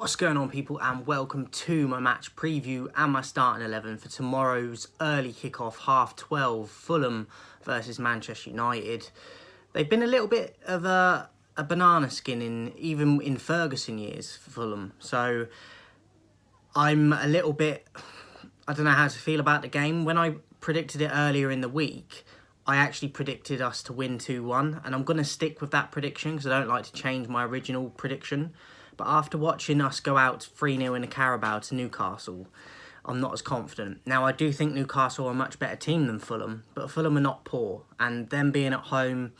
What's going on, people, and welcome to my match preview and my starting 11 for tomorrow's early kickoff, 12:30, Fulham versus Manchester United. They've been a little bit of a banana skin even in Ferguson years for Fulham, so I'm a little bit, I don't know how to feel about the game. When I predicted it earlier in the week, I actually predicted us to win 2-1, and I'm going to stick with that prediction because I don't like to change my original prediction. But after watching us go out 3-0 in the Carabao to Newcastle, I'm not as confident. Now, I do think Newcastle are a much better team than Fulham, but Fulham are not poor. And them being at home,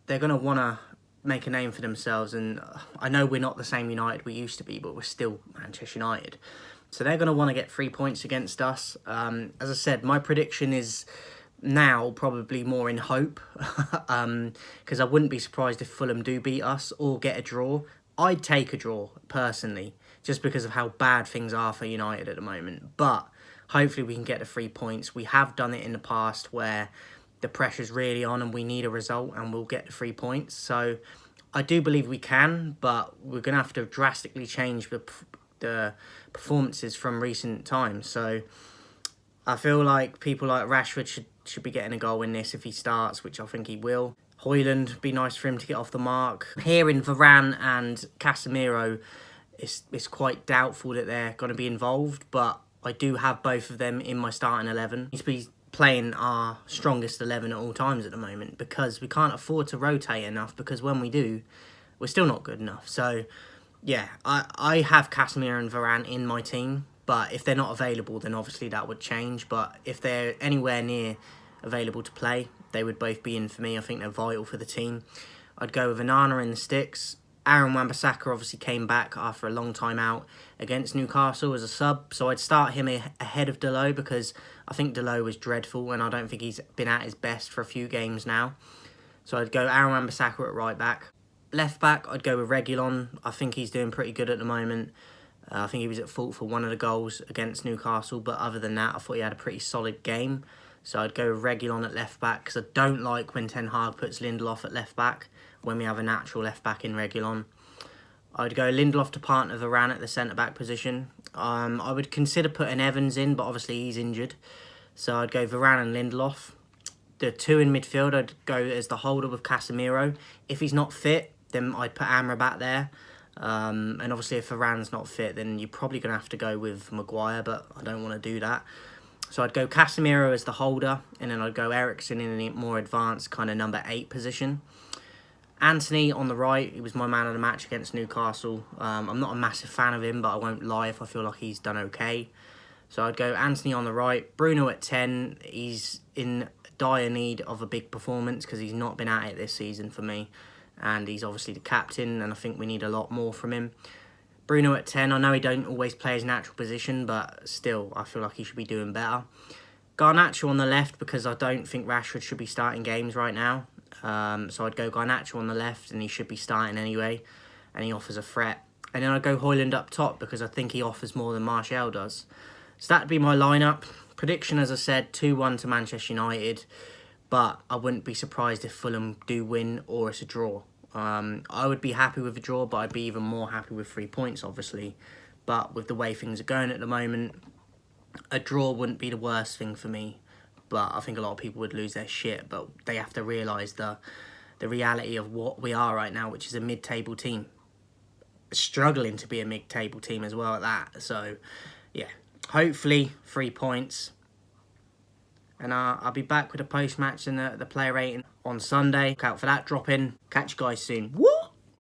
they're going to want to make a name for themselves. And I know we're not the same United we used to be, but we're still Manchester United. So they're going to want to get 3 points against us. As I said, my prediction is now probably more in hope, because I wouldn't be surprised if Fulham do beat us or get a draw. I'd take a draw, personally, just because of how bad things are for United at the moment. But hopefully we can get the 3 points. We have done it in the past where the pressure's really on and we need a result and we'll get the 3 points. So I do believe we can, but we're going to have to drastically change the performances from recent times. So I feel like people like Rashford should be getting a goal in this if he starts, which I think he will. Højlund, be nice for him to get off the mark. Here in Varane and Casemiro, it's quite doubtful that they're going to be involved, but I do have both of them in my starting 11. We need to be playing our strongest 11 at all times at the moment because we can't afford to rotate enough, because when we do, we're still not good enough. So, yeah, I have Casemiro and Varane in my team, but if they're not available, then obviously that would change. But if they're anywhere near available to play, they would both be in for me. I think they're vital for the team. I'd go with Onana in the sticks. Aaron Wan-Bissaka obviously came back after a long time out against Newcastle as a sub, so I'd start him ahead of Dalot because I think Dalot was dreadful and I don't think he's been at his best for a few games now. So I'd go Aaron Wan-Bissaka at right back. Left back, I'd go with Reguilon. I think he's doing pretty good at the moment. I think he was at fault for one of the goals against Newcastle, but other than that, I thought he had a pretty solid game. So I'd go with Reguilon at left back because I don't like when Ten Hag puts Lindelof at left back when we have a natural left back in Reguilon. I'd go Lindelof to partner Varane at the centre back position. I would consider putting Evans in, but obviously he's injured. So I'd go Varane and Lindelof. The two in midfield, I'd go as the holder with Casemiro. If he's not fit, then I'd put Amrabat there. And obviously if Varane's not fit, then you're probably going to have to go with Maguire, but I don't want to do that. So I'd go Casemiro as the holder, and then I'd go Eriksen in a more advanced kind of number 8 position. Antony on the right, he was my man of the match against Newcastle. I'm not a massive fan of him, but I won't lie if I feel like he's done okay. So I'd go Antony on the right, Bruno at 10. He's in dire need of a big performance because he's not been at it this season for me. And he's obviously the captain, and I think we need a lot more from him. Bruno at 10, I know he don't always play his natural position, but still, I feel like he should be doing better. Garnacho on the left, because I don't think Rashford should be starting games right now. So I'd go Garnacho on the left, and he should be starting anyway, and he offers a threat. And then I'd go Højlund up top, because I think he offers more than Martial does. So that'd be my lineup. Prediction, as I said, 2-1 to Manchester United, but I wouldn't be surprised if Fulham do win or it's a draw. I would be happy with a draw, but I'd be even more happy with 3 points, obviously. But with the way things are going at the moment, a draw wouldn't be the worst thing for me. But I think a lot of people would lose their shit, but they have to realise the reality of what we are right now, which is a mid-table team. Struggling to be a mid-table team as well at that. So, yeah, hopefully 3 points. And I'll be back with a post-match and the player rating on Sunday. Look out for that drop in. Catch you guys soon. Woo!